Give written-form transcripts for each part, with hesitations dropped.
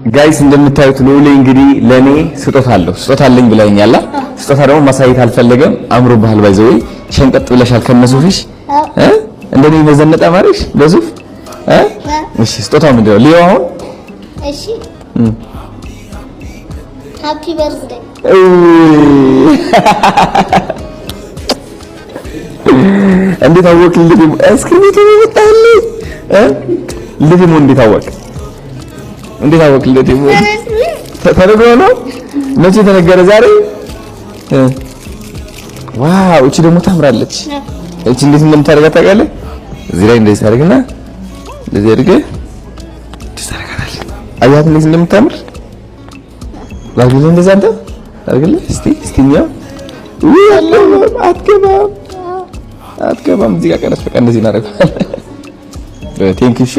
ጋይስ እንደምታዩት ሉሊ እንግዲህ ለኔ ስጦታ አለኝ ብላኛላ። ስጦታ ደግሞ ማሳየት አልፈለገም። አምሮ ባህል ባይዘው ሸንቀጥ ብለሻል ከነሱፍሽ እንደኔ መዘነጣ ማሪሽ ለሱፍ እሺ ስጦታው ምንድነው? ሊዮ አሁን እሺ ሃፒ በርዝዴይ እንዴት አወቅ? ልጅ እስኪ ቪዲዮ ይወጣል ልጅ ምን እንዴት አወቅ? ልጅ ተነግሮ ነው መቼ ተነገረ? ዛሬ ዋው! እቺ ደግሞ ታምራለች። እቺ እንዴት እንደምታደርጋት ታውቃለህ? እዚህ ላይ እንደዚህ ታደርግና እንደዚህ አድርገህ ትሰራካለህ። አያት እንዴት እንደምታምር ላግዝ እንደዛ አንተ አድርግልህ። እስቲኛው አትገባም። እዚህ ጋር ቀረስ በቃ እንደዚህ እናደርጋለን። ቴንክ ዩ። እሺ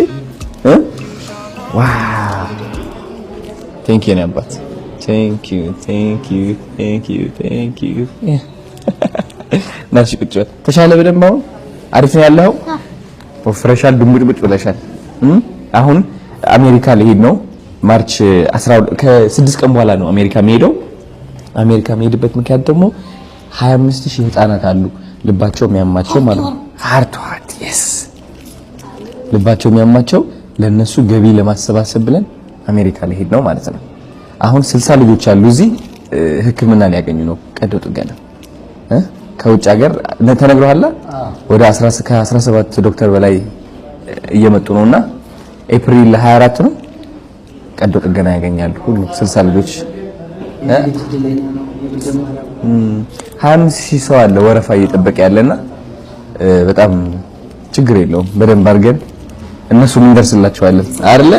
ዋው ቴንክ ዩ ነባት። ቴንክ ዩ ናሽ ቁጭ በል። ተሻለ በደንብ አሁን አሪፍ ነው ያለው። ወፍረሻል፣ ድምጭ ብለሻል። አሁን አሜሪካ ልሄድ ነው ማርች 12 ከ6 ቀን በኋላ ነው አሜሪካ የምሄደው። አሜሪካ የምሄድበት ምክንያት ደግሞ 25000 ህፃናት አሉ ልባቸው የሚያማቸው ማለት ነው። ሃርት yes ልባቸው የሚያማቸው ለነሱ ገቢ ለማሰባሰብ ብለን አሜሪካ ልሄድ ነው ማለት ነው። አሁን 60 ልጆች አሉ እዚህ ህክምናን ያገኙ ነው ቀዶ ጥገና ከውጭ ሀገር ተነግሯል። ወደ 17 ዶክተር በላይ እየመጡ ነውና ኤፕሪል 24 ነው ቀዶ ጥገና ያገኛሉ ሁሉ 60 ልጆች 25000 ሰው አለ ወረፋ እየጠበቀ ያለና በጣም ችግር የለውም። በደንብ አድርገን እነሱን እንደርስላቸዋለን አይደለ?